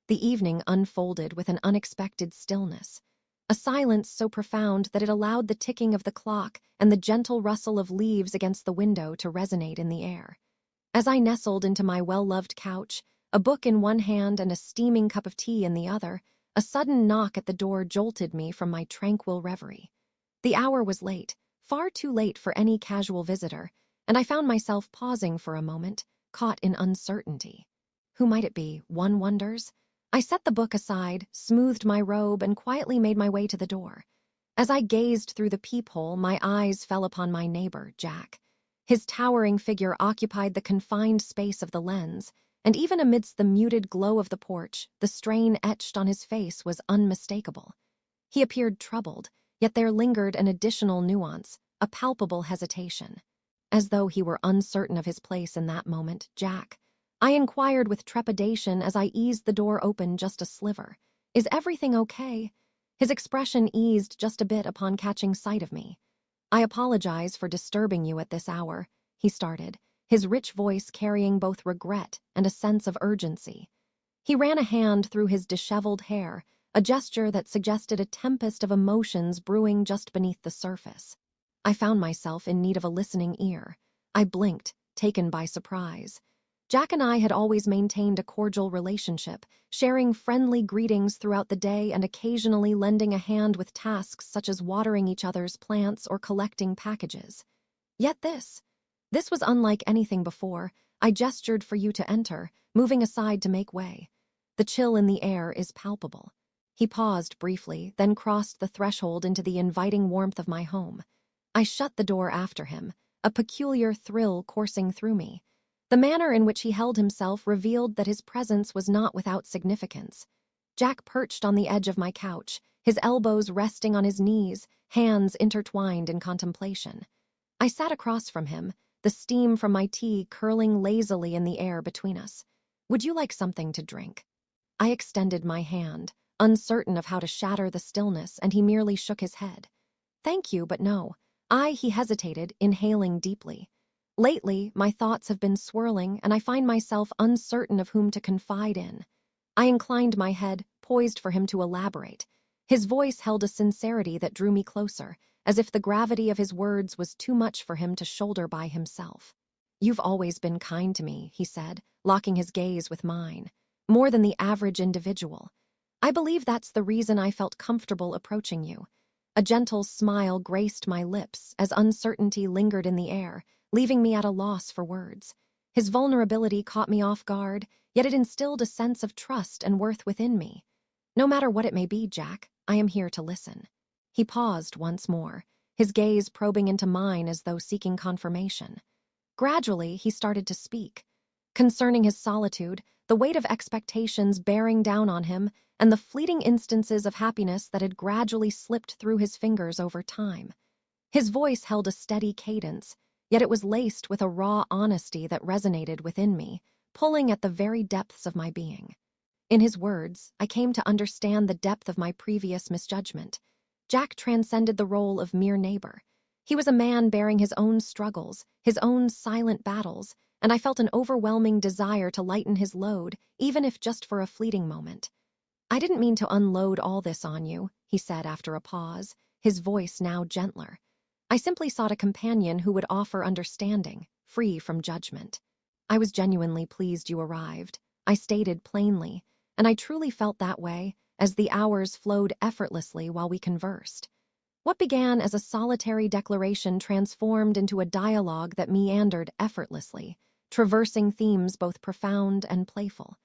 The evening unfolded with an unexpected stillness, a silence so profound that it allowed the ticking of the clock and the gentle rustle of leaves against the window to resonate in the air. As I nestled into my well-loved couch, a book in one hand and a steaming cup of tea in the other, a sudden knock at the door jolted me from my tranquil reverie. The hour was late, far too late for any casual visitor, and I found myself pausing for a moment, caught in uncertainty. Who might it be, one wonders? I set the book aside, smoothed my robe, and quietly made my way to the door. As I gazed through the peephole, my eyes fell upon my neighbor, Jack. His towering figure occupied the confined space of the lens, and even amidst the muted glow of the porch, the strain etched on his face was unmistakable. He appeared troubled, yet there lingered an additional nuance, a palpable hesitation. As though he were uncertain of his place in that moment, Jack, I inquired with trepidation as I eased the door open just a sliver. Is everything okay? His expression eased just a bit upon catching sight of me. I apologize for disturbing you at this hour, he started, his rich voice carrying both regret and a sense of urgency. He ran a hand through his disheveled hair, a gesture that suggested a tempest of emotions brewing just beneath the surface. I found myself in need of a listening ear. I blinked, taken by surprise. Jack and I had always maintained a cordial relationship, sharing friendly greetings throughout the day and occasionally lending a hand with tasks such as watering each other's plants or collecting packages. Yet this was unlike anything before. I gestured for you to enter, moving aside to make way. The chill in the air is palpable. He paused briefly, then crossed the threshold into the inviting warmth of my home. I shut the door after him, a peculiar thrill coursing through me. The manner in which he held himself revealed that his presence was not without significance. Jack perched on the edge of my couch, his elbows resting on his knees, hands intertwined in contemplation. I sat across from him, the steam from my tea curling lazily in the air between us. Would you like something to drink? I extended my hand, uncertain of how to shatter the stillness, and he merely shook his head. Thank you, but no. He hesitated, inhaling deeply. Lately, my thoughts have been swirling, and I find myself uncertain of whom to confide in. I inclined my head, poised for him to elaborate. His voice held a sincerity that drew me closer, as if the gravity of his words was too much for him to shoulder by himself. You've always been kind to me, he said, locking his gaze with mine. More than the average individual. I believe that's the reason I felt comfortable approaching you. A gentle smile graced my lips as uncertainty lingered in the air, leaving me at a loss for words. His vulnerability caught me off guard, yet it instilled a sense of trust and worth within me. No matter what it may be, Jack, I am here to listen. He paused once more, his gaze probing into mine as though seeking confirmation. Gradually, he started to speak. Concerning his solitude, the weight of expectations bearing down on him, and the fleeting instances of happiness that had gradually slipped through his fingers over time. His voice held a steady cadence, yet it was laced with a raw honesty that resonated within me, pulling at the very depths of my being. In his words, I came to understand the depth of my previous misjudgment. Jack transcended the role of mere neighbor. He was a man bearing his own struggles, his own silent battles, and I felt an overwhelming desire to lighten his load, even if just for a fleeting moment. I didn't mean to unload all this on you, he said after a pause, his voice now gentler. I simply sought a companion who would offer understanding, free from judgment. I was genuinely pleased you arrived, I stated plainly, and I truly felt that way as the hours flowed effortlessly while we conversed. What began as a solitary declaration transformed into a dialogue that meandered effortlessly, traversing themes both profound and playful.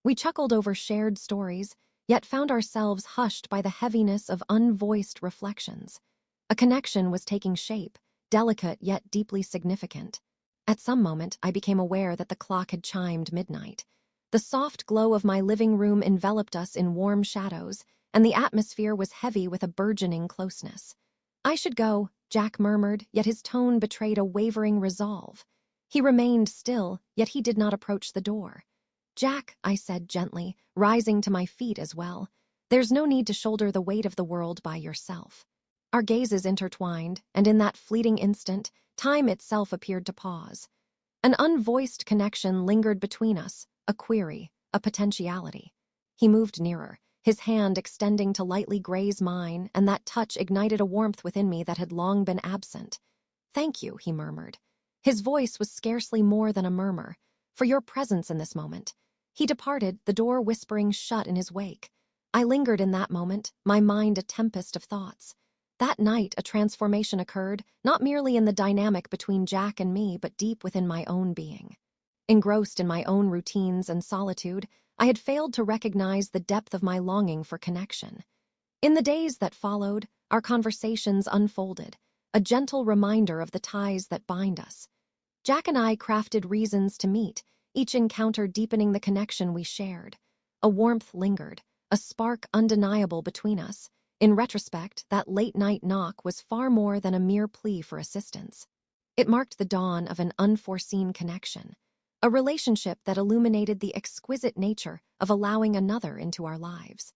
We chuckled over shared stories, yet found ourselves hushed by the heaviness of unvoiced reflections. A connection was taking shape, delicate yet deeply significant. At some moment, I became aware that the clock had chimed midnight. The soft glow of my living room enveloped us in warm shadows, and the atmosphere was heavy with a burgeoning closeness. I should go, Jack murmured, yet his tone betrayed a wavering resolve. He remained still, yet he did not approach the door. Jack, I said gently, rising to my feet as well, there's no need to shoulder the weight of the world by yourself. Our gazes intertwined, and in that fleeting instant, time itself appeared to pause. An unvoiced connection lingered between us, a query, a potentiality. He moved nearer, his hand extending to lightly graze mine, and that touch ignited a warmth within me that had long been absent. "Thank you," he murmured. His voice was scarcely more than a murmur, "for your presence in this moment." He departed, the door whispering shut in his wake. I lingered in that moment, my mind a tempest of thoughts. That night, a transformation occurred, not merely in the dynamic between Jack and me, but deep within my own being. Engrossed in my own routines and solitude, I had failed to recognize the depth of my longing for connection. In the days that followed, our conversations unfolded, a gentle reminder of the ties that bind us. Jack and I crafted reasons to meet, each encounter deepening the connection we shared. A warmth lingered, a spark undeniable between us. In retrospect, that late-night knock was far more than a mere plea for assistance. It marked the dawn of an unforeseen connection, a relationship that illuminated the exquisite nature of allowing another into our lives.